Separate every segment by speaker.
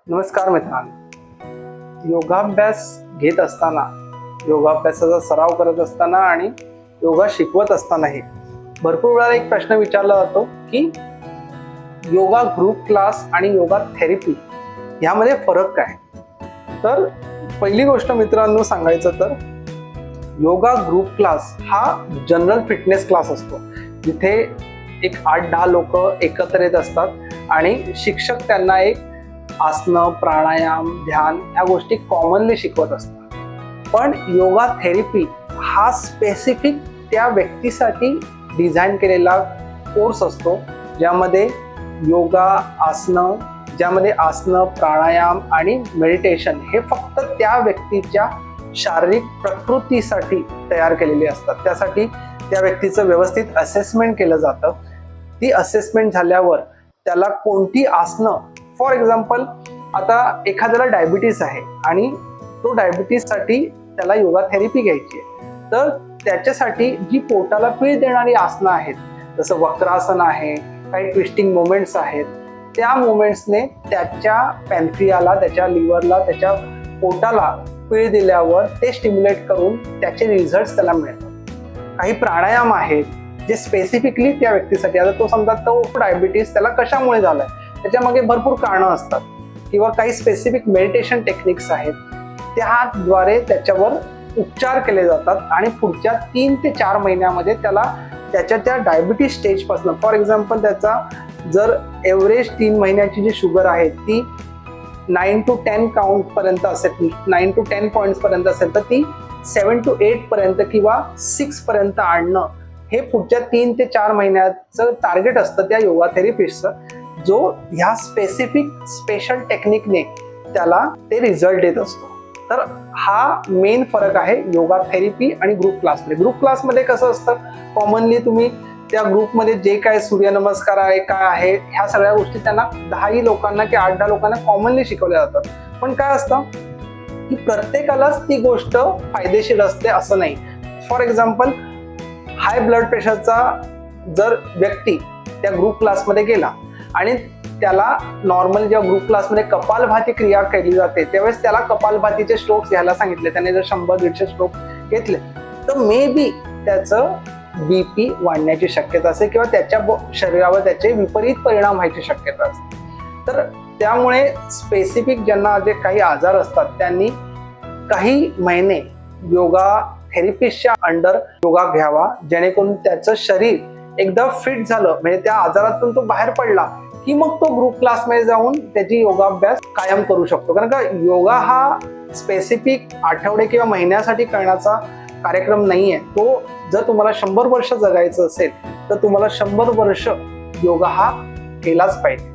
Speaker 1: नमस्कार मित्रांनो, योगाभ्यास घेत असताना, योगाभ्यासाचा सराव करत असताना आणि योगा शिकवत असतानाही भरपूर वेळा एक प्रश्न विचारला जातो की योगा ग्रुप क्लास आणि योगा थेरपी यामध्ये फरक काय. तर पहिली गोष्ट मित्रांनो सांगायचं तर योगा ग्रुप क्लास हा जनरल फिटनेस क्लास असतो, जिथे एक 8-10 लोक एकत्र येत असतात आणि शिक्षक त्यांना एक आसनं, प्राणायाम, ध्यान ह्या गोष्टी कॉमनली शिकवत असतात. पण योगा थेरपी हा स्पेसिफिक त्या व्यक्तीसाठी डिझाईन केलेला कोर्स असतो, ज्यामध्ये योगा आसनं, प्राणायाम आणि मेडिटेशन हे फक्त त्या व्यक्तीच्या शारीरिक प्रकृतीसाठी तयार केलेले असतात. त्यासाठी त्या व्यक्तीचं व्यवस्थित असेसमेंट केलं जातं. ती असेसमेंट झाल्यावर त्याला कोणती आसनं, फॉर एक्झाम्पल आता एखाद्याला डायबिटीस आहे आणि तो डायबिटीससाठी त्याला योगा थेरपी घ्यायची आहे, तर त्याच्यासाठी जी पोटाला पीळ देणारी आसनं आहेत, जसं वक्रासन आहे, काही ट्विस्टिंग मोमेंट्स आहेत, त्या मोमेंट्सने त्याच्या पॅन्क्रियाला, त्याच्या लिव्हरला, त्याच्या पोटाला पीळ दिल्यावर ते स्टिम्युलेट करून त्याचे रिझल्ट्स त्याला मिळतात. काही प्राणायाम आहेत जे स्पेसिफिकली त्या व्यक्तीसाठी, आता तो समजा तो डायबिटीस त्याला कशामुळे झालाय, त्याच्यामागे भरपूर कारणं असतात, किंवा काही स्पेसिफिक मेडिटेशन टेक्निक्स आहेत, त्याद्वारे त्याच्यावर उपचार केले जातात आणि पुढच्या 3 ते 4 महिन्यामध्ये त्याला त्याच्या त्या डायबिटीस स्टेजपासून, फॉर एक्झाम्पल त्याचा जर एव्हरेज 3 महिन्याची जी शुगर आहे ती 9 to 10 काउंट पर्यंत असेल, 9 to 10 पॉईंट्स पर्यंत असेल, तर ती 7 to 8 पर्यंत किंवा 6 पर्यंत आणणं हे पुढच्या 3 ते 4 महिन्याचं टार्गेट असतं त्या योगा थेरपिस्टचं, जो ह्या स्पेशल टेक्निकने त्याला ते रिझल्ट देत असतो. तर हा मेन फरक आहे योगा थेरपी आणि ग्रुप क्लासमध्ये. ग्रुप क्लासमध्ये कसं असतं, कॉमनली तुम्ही त्या ग्रुपमध्ये जे काय सूर्यनमस्कार आहे, काय आहे, ह्या सगळ्या गोष्टी त्यांना 10 लोकांना की 8-10 लोकांना कॉमनली शिकवल्या जातात. पण काय असतं की प्रत्येकालाच ती गोष्ट फायदेशीर असते असं नाही. फॉर एक्झाम्पल हाय ब्लड प्रेशरचा जर व्यक्ती त्या ग्रुप क्लासमध्ये गेला आणि त्याला नॉर्मल जेव्हा ग्रुप क्लासमध्ये कपालभाती क्रिया केली जाते त्यावेळेस त्याला कपालभातीचे स्ट्रोक्स घ्यायला सांगितले, त्याने जर 100-150 स्ट्रोक घेतले तर मे बी त्याचं BP वाढण्याची शक्यता असते किंवा त्याच्या शरीरावर त्याचे विपरीत परिणाम व्हायची शक्यता असते. तर त्यामुळे स्पेसिफिक ज्यांना जे काही आजार असतात त्यांनी काही महिने योगा थेरपिस्टच्या अंडर योगा घ्यावा, जेणेकरून त्याचं शरीर एकदा फिट झालं, म्हणजे त्या आजारातून तो बाहेर पडला की मग तो ग्रुप क्लासमध्ये जाऊन त्याची योगाभ्यास कायम करू शकतो. कारण का योगा हा स्पेसिफिक आठवडे किंवा महिन्यासाठी करण्याचा कार्यक्रम नाहीये. तो जर तुम्हाला 100 वर्ष जगायचं असेल तर तुम्हाला 100 वर्ष योगा हा केलाच पाहिजे.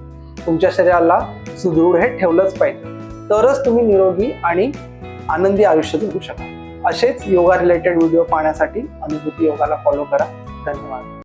Speaker 1: तुमच्या शरीराला सुदृढ हे ठेवलंच पाहिजे, तरच तुम्ही निरोगी आणि आनंदी आयुष्य जगू शकाल. असेच योगा रिलेटेड व्हिडिओ पाहण्यासाठी अनुभूती योगाला फॉलो करा. धन्यवाद.